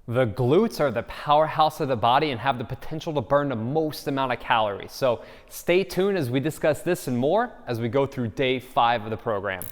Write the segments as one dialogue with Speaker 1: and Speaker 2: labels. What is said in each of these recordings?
Speaker 1: The glutes are the powerhouse of the body and have the potential to burn the most amount of calories. So stay tuned as we discuss this and more as we go through day 5 of the program.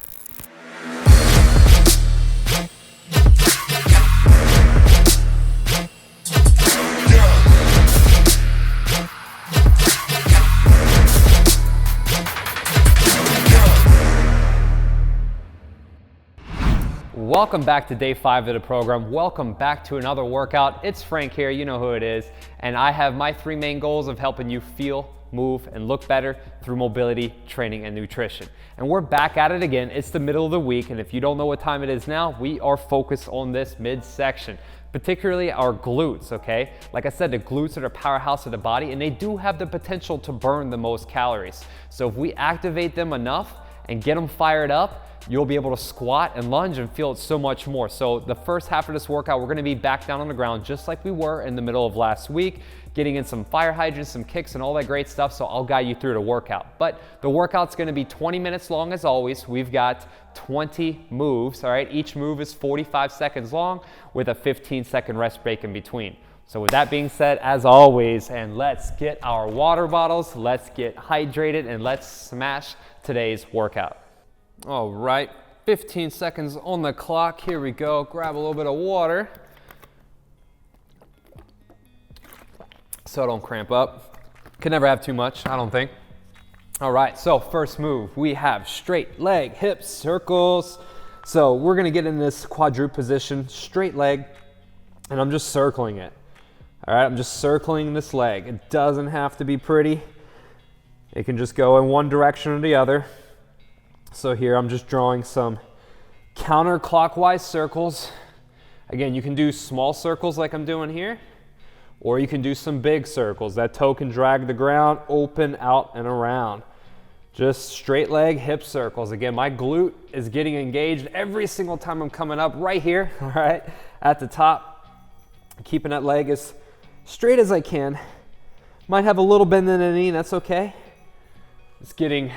Speaker 1: Welcome back to day 5 of the program. Welcome back to another workout. It's Frank here, you know who it is. And I have my 3 main goals of helping you feel, move, and look better through mobility, training, and nutrition. And we're back at it again. It's the middle of the week, and if you don't know what time it is now, we are focused on this midsection, particularly our glutes, okay? Like I said, the glutes are the powerhouse of the body, and they do have the potential to burn the most calories. So if we activate them enough and get them fired up, you'll be able to squat and lunge and feel it so much more. So the first half of this workout, we're gonna be back down on the ground just like we were in the middle of last week, getting in some fire hydrants, some kicks, and all that great stuff. So I'll guide you through the workout. But the workout's gonna be 20 minutes long as always. We've got 20 moves, all right? Each move is 45 seconds long with a 15-second rest break in between. So with that being said, as always, and let's get our water bottles, let's get hydrated, and let's smash today's workout. All right, 15 seconds on the clock. Here we go. Grab a little bit of water so I don't cramp up. Can never have too much, I don't think. All right, so first move, we have straight leg, hips, circles. So we're gonna get in this quadruped position, straight leg, and I'm just circling it. All right, I'm just circling this leg. It doesn't have to be pretty. It can just go in one direction or the other. So here I'm just drawing some counterclockwise circles. Again, you can do small circles like I'm doing here, or you can do some big circles. That toe can drag the ground, open, out, and around. Just straight leg, hip circles. Again, my glute is getting engaged every single time I'm coming up right here, all right, at the top. Keeping that leg as straight as I can. Might have a little bend in the knee, that's okay. Just getting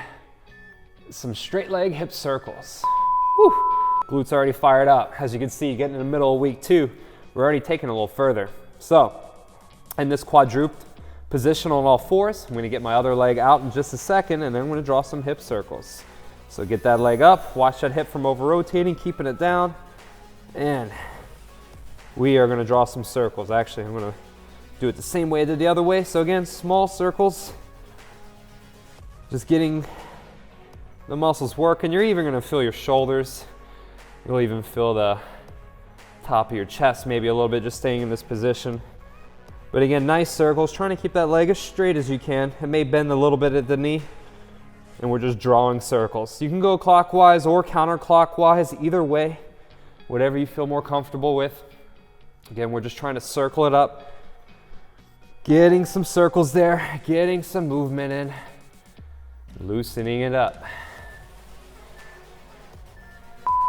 Speaker 1: some straight leg hip circles. Whew. Glutes already fired up. As you can see, getting in the middle of week 2, we're already taking a little further. So in this quadruped position on all fours, I'm gonna get my other leg out in just a second, and then I'm gonna draw some hip circles. So get that leg up, watch that hip from over rotating, keeping it down, and we are gonna draw some circles. Actually, I'm gonna do it the same way I did the other way. So again, small circles, just getting the muscles working. You're even gonna feel your shoulders. You'll even feel the top of your chest maybe a little bit just staying in this position. But again, nice circles, trying to keep that leg as straight as you can. It may bend a little bit at the knee, and we're just drawing circles. You can go clockwise or counterclockwise, either way, whatever you feel more comfortable with. Again, we're just trying to circle it up, getting some circles there, getting some movement in, loosening it up.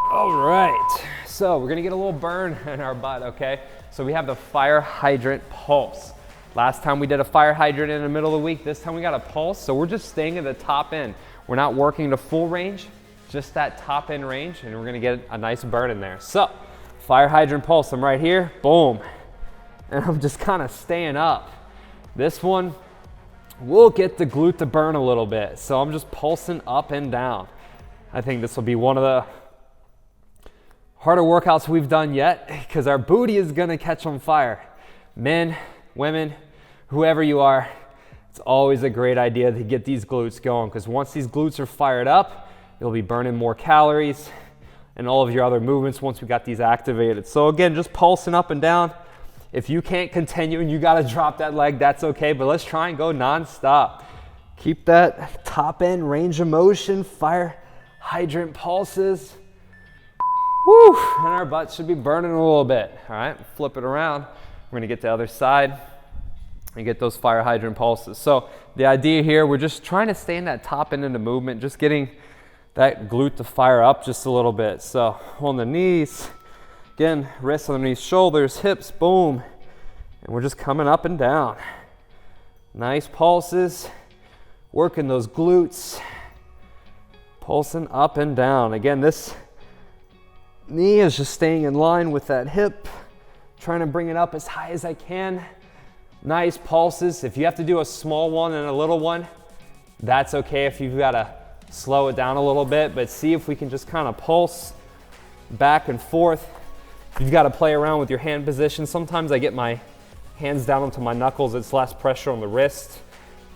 Speaker 1: All right, so we're gonna get a little burn in our butt, okay? So we have the fire hydrant pulse. Last time we did a fire hydrant in the middle of the week, this time we got a pulse, so we're just staying at the top end. We're not working the full range, just that top end range, and we're gonna get a nice burn in there. So, fire hydrant pulse, I'm right here, boom. And I'm just kind of staying up. This one, we'll get the glute to burn a little bit, so I'm just pulsing up and down. I think this will be one of the harder workouts we've done yet because our booty is gonna catch on fire. Men, women, whoever you are, it's always a great idea to get these glutes going because once these glutes are fired up, you'll be burning more calories and all of your other movements once we got these activated. So again, just pulsing up and down. If you can't continue and you gotta drop that leg, that's okay, but let's try and go non-stop. Keep that top end range of motion, fire hydrant pulses. Whew, and our butt should be burning a little bit. All right, flip it around. We're gonna get the other side and get those fire hydrant pulses. So the idea here, we're just trying to stay in that top end of the movement, just getting that glute to fire up just a little bit. So on the knees, again, wrists underneath shoulders, hips, boom. And we're just coming up and down. Nice pulses, working those glutes, pulsing up and down. Again, this knee is just staying in line with that hip, trying to bring it up as high as I can. Nice pulses. If you have to do a small one and a little one, that's okay if you've got to slow it down a little bit, but see if we can just kind of pulse back and forth. You've got to play around with your hand position. Sometimes I get my hands down onto my knuckles. It's less pressure on the wrist.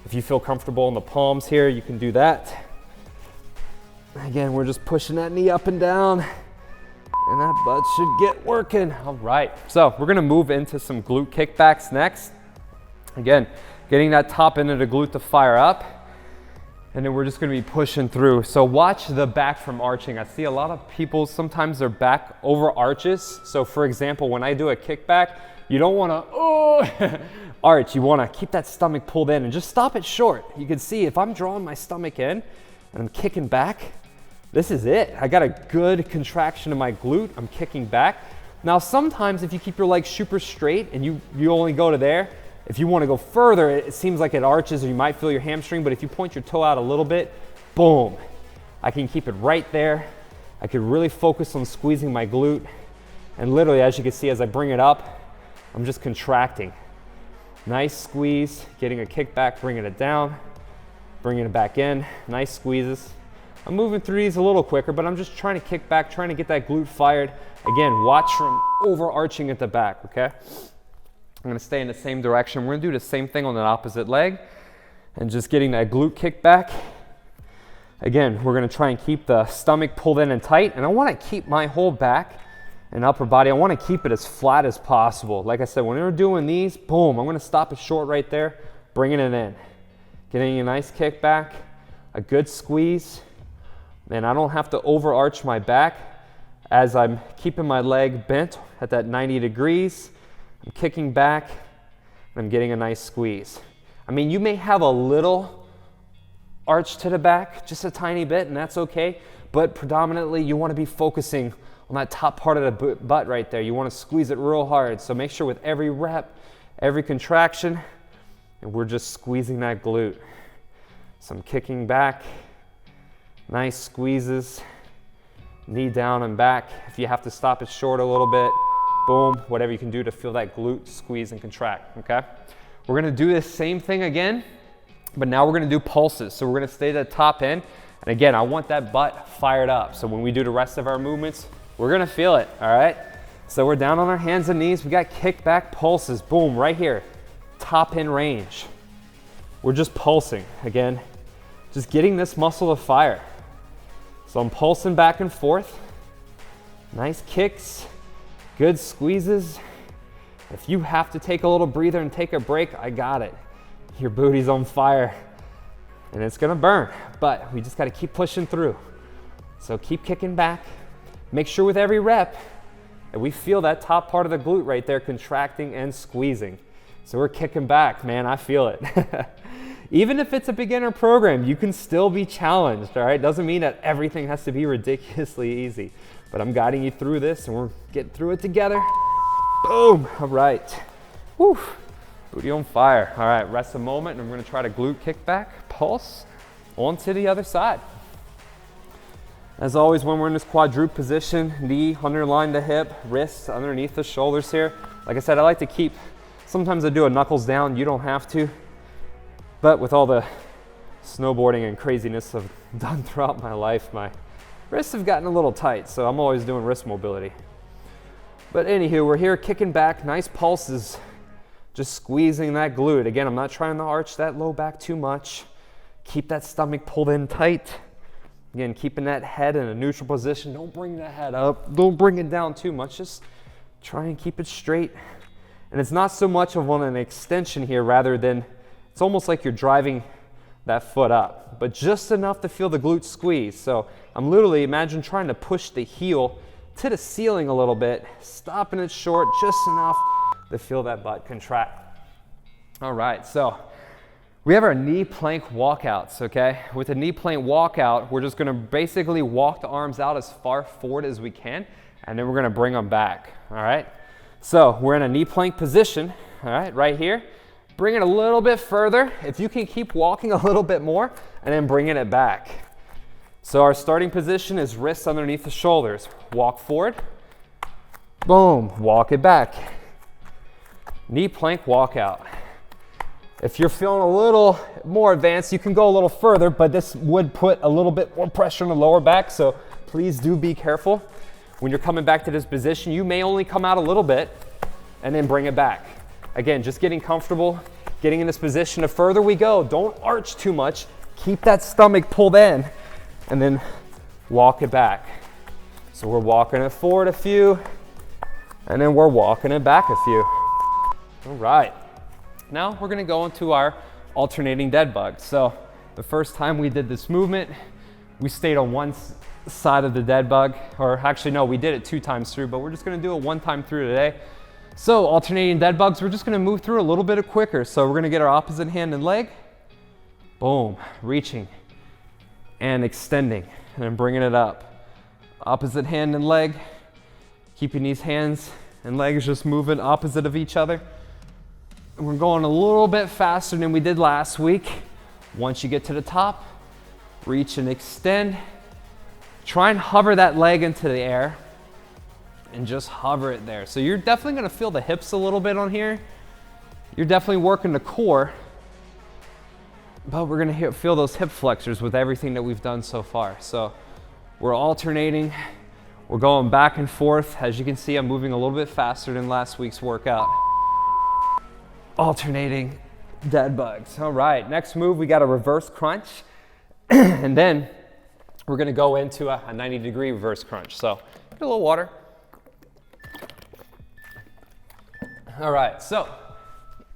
Speaker 1: If you feel comfortable in the palms here, you can do that. Again, we're just pushing that knee up and down, and that butt should get working. All right, so we're gonna move into some glute kickbacks next. Again, getting that top end of the glute to fire up, and then we're just gonna be pushing through. So watch the back from arching. I see a lot of people, sometimes their back over arches. So for example, when I do a kickback, you don't wanna arch. You wanna keep that stomach pulled in and just stop it short. You can see if I'm drawing my stomach in and I'm kicking back, this is it. I got a good contraction in my glute. I'm kicking back. Now sometimes if you keep your legs super straight and you only go to there, if you want to go further, it seems like it arches or you might feel your hamstring, but if you point your toe out a little bit, boom, I can keep it right there. I could really focus on squeezing my glute. And literally, as you can see, as I bring it up, I'm just contracting. Nice squeeze, getting a kickback, bringing it down, bringing it back in, nice squeezes. I'm moving through these a little quicker, but I'm just trying to kick back, trying to get that glute fired. Again, watch from overarching at the back, okay? I'm gonna stay in the same direction. We're gonna do the same thing on the opposite leg and just getting that glute kick back. Again, we're gonna try and keep the stomach pulled in and tight, and I wanna keep my whole back and upper body, I wanna keep it as flat as possible. Like I said, when we're doing these, boom, I'm gonna stop it short right there, bringing it in. Getting a nice kick back, a good squeeze, and I don't have to overarch my back as I'm keeping my leg bent at that 90 degrees. I'm kicking back, and I'm getting a nice squeeze. I mean, you may have a little arch to the back, just a tiny bit, and that's okay, but predominantly you wanna be focusing on that top part of the butt right there. You wanna squeeze it real hard, so make sure with every rep, every contraction, and we're just squeezing that glute. So I'm kicking back, nice squeezes, knee down and back. If you have to stop it short a little bit, boom, whatever you can do to feel that glute squeeze and contract, okay? We're gonna do this same thing again, but now we're gonna do pulses. So we're gonna stay at the top end, and again, I want that butt fired up. So when we do the rest of our movements, we're gonna feel it, all right? So we're down on our hands and knees, we got kickback pulses, boom, right here, top end range. We're just pulsing, again, just getting this muscle to fire. So I'm pulsing back and forth, nice kicks, good squeezes. If you have to take a little breather and take a break, I got it. Your booty's on fire and it's gonna burn, but we just gotta keep pushing through. So keep kicking back. Make sure with every rep that we feel that top part of the glute right there contracting and squeezing. So we're kicking back, man, I feel it. Even if it's a beginner program, you can still be challenged, all right? Doesn't mean that everything has to be ridiculously easy, but I'm guiding you through this and we're getting through it together. Boom, all right. Whew, booty on fire. All right, rest a moment and I'm gonna try to glute kick back, pulse, onto the other side. As always, when we're in this quadruped position, knee underline the hip, wrists underneath the shoulders here. Like I said, I like to keep, sometimes I do a knuckles down, you don't have to. But with all the snowboarding and craziness I've done throughout my life, my wrists have gotten a little tight, so I'm always doing wrist mobility. But anywho, we're here kicking back, nice pulses, just squeezing that glute. Again, I'm not trying to arch that low back too much. Keep that stomach pulled in tight. Again, keeping that head in a neutral position. Don't bring the head up, don't bring it down too much. Just try and keep it straight. And it's not so much of an extension here, rather than it's almost like you're driving that foot up, but just enough to feel the glute squeeze. So I'm literally, imagine trying to push the heel to the ceiling a little bit, stopping it short just enough to feel that butt contract. All right, so we have our knee plank walkouts, okay? With a knee plank walkout, we're just gonna basically walk the arms out as far forward as we can, and then we're gonna bring them back, all right? So we're in a knee plank position, all right, right here. Bring it a little bit further. If you can keep walking a little bit more, and then bringing it back. So our starting position is wrists underneath the shoulders. Walk forward, boom, walk it back. knee plank walkout. If you're feeling a little more advanced, you can go a little further, but this would put a little bit more pressure on the lower back, so please do be careful. When you're coming back to this position, you may only come out a little bit and then bring it back. Again, just getting comfortable, getting in this position. The further we go, don't arch too much. Keep that stomach pulled in and then walk it back. So we're walking it forward a few and then we're walking it back a few. All right. Now we're gonna go into our alternating dead bug. So the first time we did this movement, we stayed on one side of the dead bug, or actually no, we did it 2 times through, but we're just gonna do it 1 time through today. So alternating dead bugs, we're just gonna move through a little bit quicker. So we're gonna get our opposite hand and leg, boom, reaching and extending and then bringing it up. Opposite hand and leg, keeping these hands and legs just moving opposite of each other. And we're going a little bit faster than we did last week. Once you get to the top, reach and extend. Try and hover that leg into the air and just hover it there. So you're definitely gonna feel the hips a little bit on here. You're definitely working the core, but we're gonna feel those hip flexors with everything that we've done so far. So we're alternating, we're going back and forth. As you can see, I'm moving a little bit faster than last week's workout. Alternating dead bugs. All right, next move, we got a reverse crunch. And then we're gonna go into a 90-degree reverse crunch. So get a little water. All right, so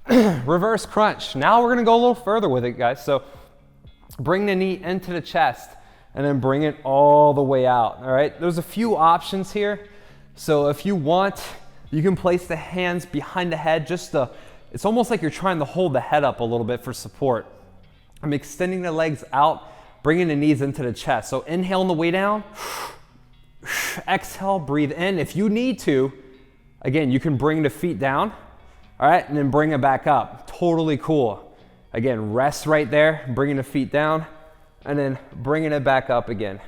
Speaker 1: reverse crunch. Now we're gonna go a little further with it, guys. So bring the knee into the chest and then bring it all the way out, all right? There's a few options here. So if you want, you can place the hands behind the head, it's almost like you're trying to hold the head up a little bit for support. I'm extending the legs out, bringing the knees into the chest. So inhale on the way down, exhale, breathe in. If you need to, again, you can bring the feet down, all right, and then bring it back up. Totally cool. Again, rest right there, bringing the feet down, and then bringing it back up again.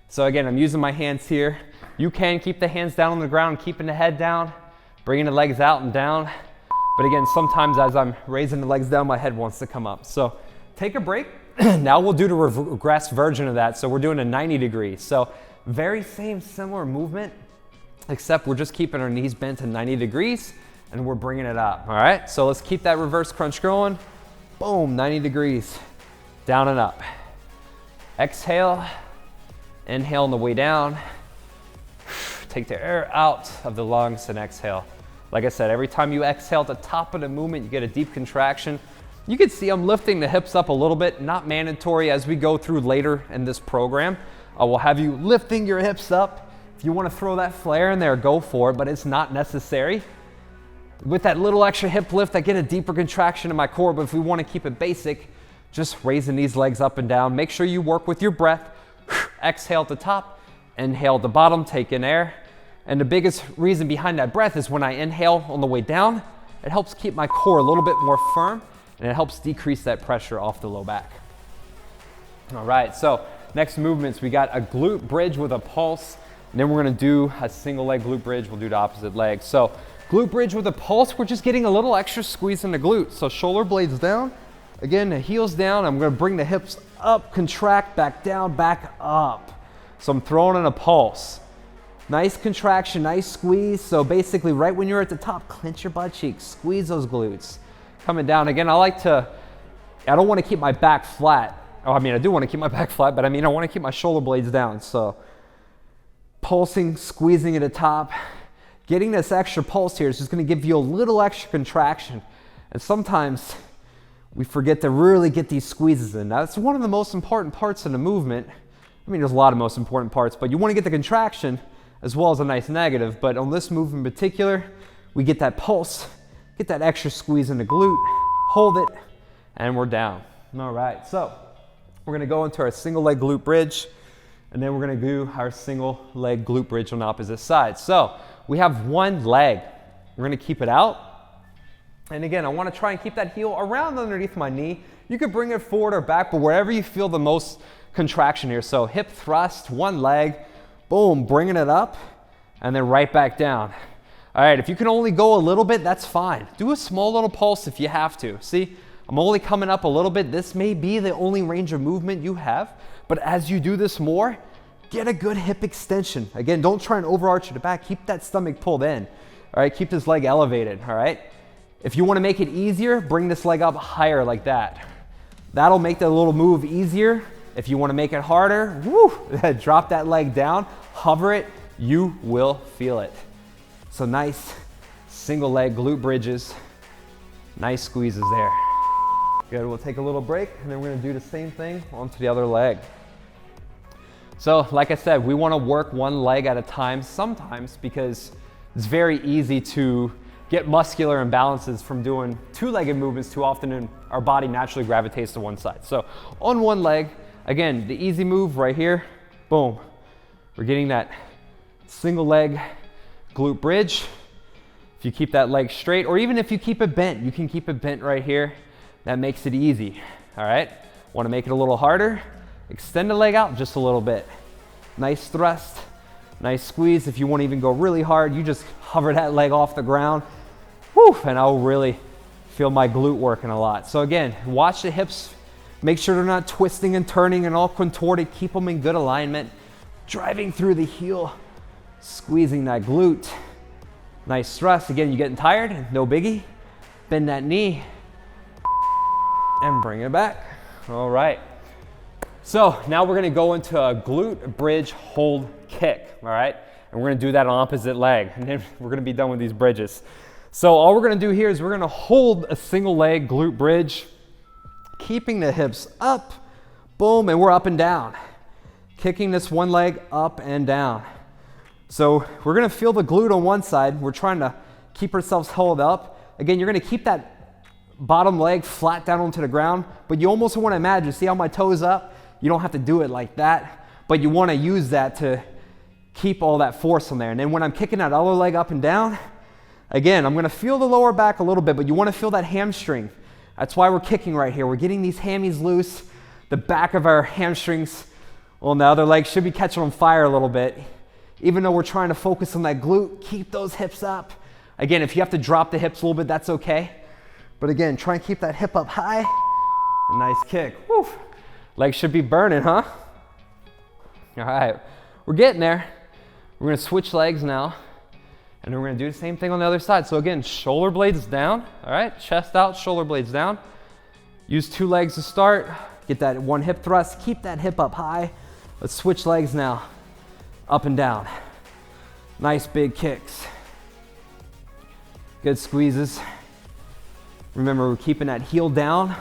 Speaker 1: So again, I'm using my hands here. You can keep the hands down on the ground, keeping the head down, bringing the legs out and down. But again, sometimes as I'm raising the legs down, my head wants to come up. So take a break. Now we'll do the regressed version of that. So we're doing a 90 degrees. So very similar movement, except we're just keeping our knees bent to 90 degrees and we're bringing it up, all right? So let's keep that reverse crunch going. Boom, 90 degrees, down and up. Exhale, inhale on the way down. Take the air out of the lungs and exhale. Like I said, every time you exhale at the top of the movement, you get a deep contraction. You can see I'm lifting the hips up a little bit, not mandatory as we go through later in this program. I will have you lifting your hips up. If you want to throw that flare in there, go for it, but it's not necessary. With that little extra hip lift, I get a deeper contraction in my core, but if we want to keep it basic, just raising these legs up and down. Make sure you work with your breath. Exhale at the top, inhale at the bottom, take in air. And the biggest reason behind that breath is when I inhale on the way down, it helps keep my core a little bit more firm and it helps decrease that pressure off the low back. All right, so next movements, we got a glute bridge with a pulse, and then we're gonna do a single leg glute bridge. We'll do the opposite leg. So glute bridge with a pulse, we're just getting a little extra squeeze in the glute. So shoulder blades down, again, the heels down. I'm gonna bring the hips up, contract, back down, back up. So I'm throwing in a pulse. Nice contraction, nice squeeze. So basically right when you're at the top, clench your butt cheeks, squeeze those glutes. Coming down, again, I don't wanna keep my back flat. Oh, I mean, I do wanna keep my back flat, but I mean, I wanna keep my shoulder blades down. So pulsing, squeezing at the top. Getting this extra pulse here is just gonna give you a little extra contraction. And sometimes we forget to really get these squeezes in. Now, that's one of the most important parts of the movement. I mean, there's a lot of most important parts, but you wanna get the contraction as well as a nice negative. But on this move in particular, we get that pulse, get that extra squeeze in the glute, hold it, and we're down. All right, so we're gonna go into our single leg glute bridge, and then we're gonna do our single leg glute bridge on the opposite side. So we have one leg. We're gonna keep it out. And again, I wanna try and keep that heel around underneath my knee. You could bring it forward or back, but wherever you feel the most contraction here. So hip thrust, one leg, boom, bringing it up, and then right back down. All right, if you can only go a little bit, that's fine. Do a small little pulse if you have to. See, I'm only coming up a little bit. This may be the only range of movement you have, but as you do this more, get a good hip extension. Again, don't try and overarch the back. Keep that stomach pulled in. All right, keep this leg elevated, all right? If you want to make it easier, bring this leg up higher like that. That'll make the little move easier. If you want to make it harder, woo, drop that leg down, hover it, you will feel it. So nice single leg glute bridges, nice squeezes there. Good, we'll take a little break and then we're gonna do the same thing onto the other leg. So like I said, we wanna work one leg at a time sometimes because it's very easy to get muscular imbalances from doing two-legged movements too often and our body naturally gravitates to one side. So on one leg, again, the easy move right here, boom. We're getting that single leg glute bridge. If you keep that leg straight, or even if you keep it bent, you can keep it bent right here. That makes it easy, all right? Want to make it a little harder? Extend the leg out just a little bit. Nice thrust, nice squeeze. If you want to even go really hard, you just hover that leg off the ground. Whew, and I'll really feel my glute working a lot. So again, watch the hips. Make sure they're not twisting and turning and all contorted. Keep them in good alignment. Driving through the heel. Squeezing that glute. Nice thrust. Again, you getting tired? No biggie. Bend that knee and bring it back. All right. So now we're gonna go into a glute bridge hold kick, all right? And we're gonna do that on opposite leg, and then we're gonna be done with these bridges. So all we're gonna do here is we're gonna hold a single leg glute bridge, keeping the hips up, boom, and we're up and down. Kicking this one leg up and down. So we're gonna feel the glute on one side. We're trying to keep ourselves held up. Again, you're gonna keep that bottom leg flat down onto the ground, but you almost wanna imagine, see how my toe's up? You don't have to do it like that, but you wanna use that to keep all that force on there. And then when I'm kicking that other leg up and down, again, I'm gonna feel the lower back a little bit, but you wanna feel that hamstring. That's why we're kicking right here. We're getting these hammies loose. The back of our hamstrings on the other leg should be catching on fire a little bit. Even though we're trying to focus on that glute, keep those hips up. Again, if you have to drop the hips a little bit, that's okay. But again, try and keep that hip up high. A nice kick. Woo. Legs should be burning, huh? All right, we're getting there. We're gonna switch legs now, and then we're gonna do the same thing on the other side. So again, shoulder blades down, all right? Chest out, shoulder blades down. Use two legs to start. Get that one hip thrust, keep that hip up high. Let's switch legs now. Up and down. Nice big kicks. Good squeezes. Remember, we're keeping that heel down.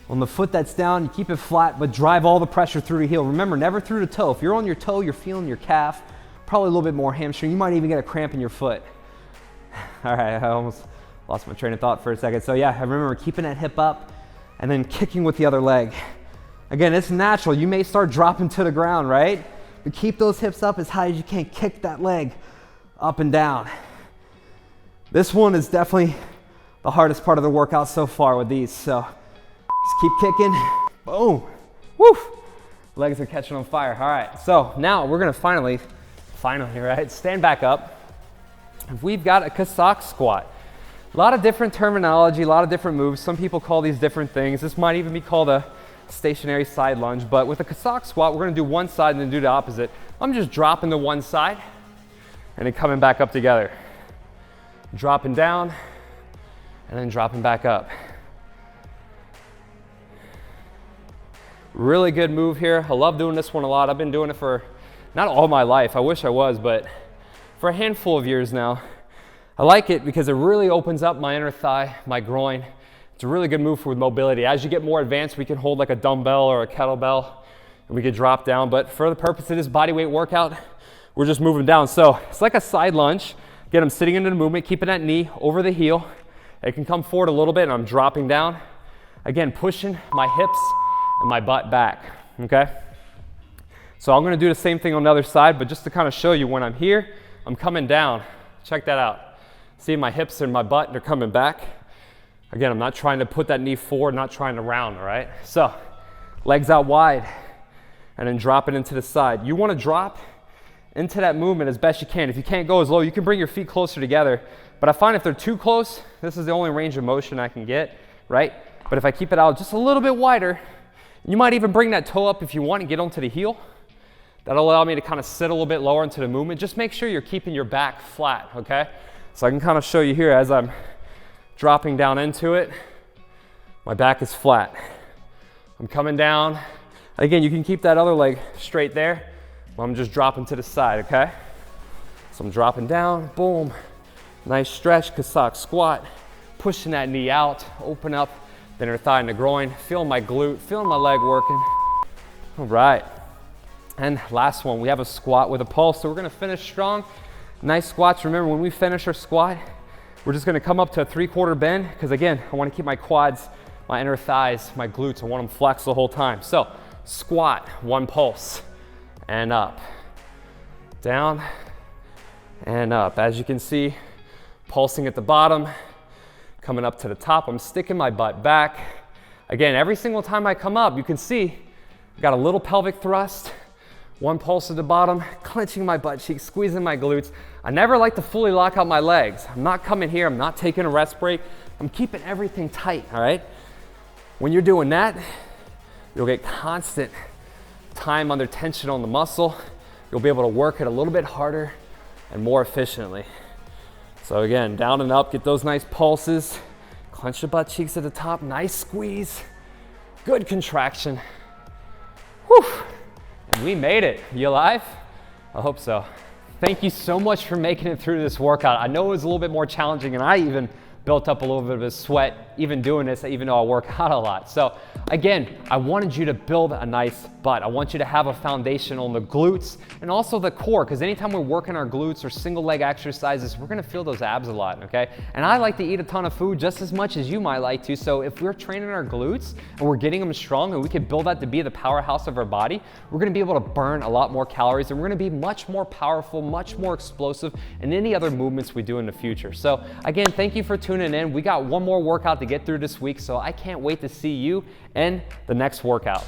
Speaker 1: On the foot that's down, you keep it flat, but drive all the pressure through the heel. Remember, never through the toe. If you're on your toe, you're feeling your calf, probably a little bit more hamstring. You might even get a cramp in your foot. All right, I almost lost my train of thought for a second. So yeah, I remember keeping that hip up and then kicking with the other leg. Again, it's natural. You may start dropping to the ground, right? But keep those hips up as high as you can. Kick that leg up and down. This one is definitely the hardest part of the workout so far with these. So just keep kicking. Boom. Woo. Legs are catching on fire. All right. So now we're going to finally, right? Stand back up. We've got a 𝘃𝑠𝑎𝑘 squat. A lot of different terminology, a lot of different moves. Some people call these different things. This might even be called a stationary side lunge, but with a 𝘃𝑠𝑎𝑘 squat, we're gonna do one side and then do the opposite. I'm just dropping to one side and then coming back up together. Dropping down and then dropping back up. Really good move here. I love doing this one a lot. I've been doing it for not all my life. I wish I was, but for a handful of years now. I like it because it really opens up my inner thigh, my groin. It's a really good move for mobility. As you get more advanced, we can hold like a dumbbell or a kettlebell and we could drop down. But for the purpose of this body weight workout, we're just moving down. So it's like a side lunge. Again, I'm sitting into the movement, keeping that knee over the heel. It can come forward a little bit and I'm dropping down. Again, pushing my hips and my butt back, okay? So I'm gonna do the same thing on the other side, but just to kind of show you when I'm here, I'm coming down. Check that out. See my hips and my butt, they're coming back. Again, I'm not trying to put that knee forward, not trying to round, all right? So, legs out wide, and then drop it into the side. You wanna drop into that movement as best you can. If you can't go as low, you can bring your feet closer together. But I find if they're too close, this is the only range of motion I can get, right? But if I keep it out just a little bit wider, you might even bring that toe up if you want and get onto the heel. That'll allow me to kind of sit a little bit lower into the movement. Just make sure you're keeping your back flat, okay? So I can kind of show you here as I'm dropping down into it, my back is flat. I'm coming down. Again, you can keep that other leg straight there, while I'm just dropping to the side, okay? So I'm dropping down, boom. Nice stretch, 𝘃𝑠𝑎𝑘 squat. Pushing that knee out, open up the inner thigh and the groin. Feeling my glute, feeling my leg working. All right. And last one, we have a squat with a pulse. So we're gonna finish strong. Nice squats. Remember, when we finish our squat, we're just gonna come up to a 3/4 bend, because again, I wanna keep my quads, my inner thighs, my glutes, I want them flexed the whole time. So squat, 1 pulse, and up. Down, and up. As you can see, pulsing at the bottom, coming up to the top. I'm sticking my butt back. Again, every single time I come up, you can see, I've got a little pelvic thrust, 1 pulse at the bottom, clenching my butt cheeks, squeezing my glutes. I never like to fully lock out my legs. I'm not coming here, I'm not taking a rest break. I'm keeping everything tight, all right? When you're doing that, you'll get constant time under tension on the muscle. You'll be able to work it a little bit harder and more efficiently. So again, down and up, get those nice pulses. Clench the butt cheeks at the top, nice squeeze. Good contraction. Whew. And we made it. You alive? I hope so. Thank you so much for making it through this workout. I know it was a little bit more challenging, and I even built up a little bit of a sweat even doing this, even though I work out a lot. So again, I wanted you to build a nice butt. I want you to have a foundation on the glutes and also the core, because anytime we're working our glutes or single leg exercises, we're gonna feel those abs a lot, okay? And I like to eat a ton of food just as much as you might like to. So if we're training our glutes and we're getting them strong and we can build that to be the powerhouse of our body, we're gonna be able to burn a lot more calories and we're gonna be much more powerful, much more explosive in any other movements we do in the future. So again, thank you for tuning in. We got one more workout to get through this week, so I can't wait to see you in the next workout.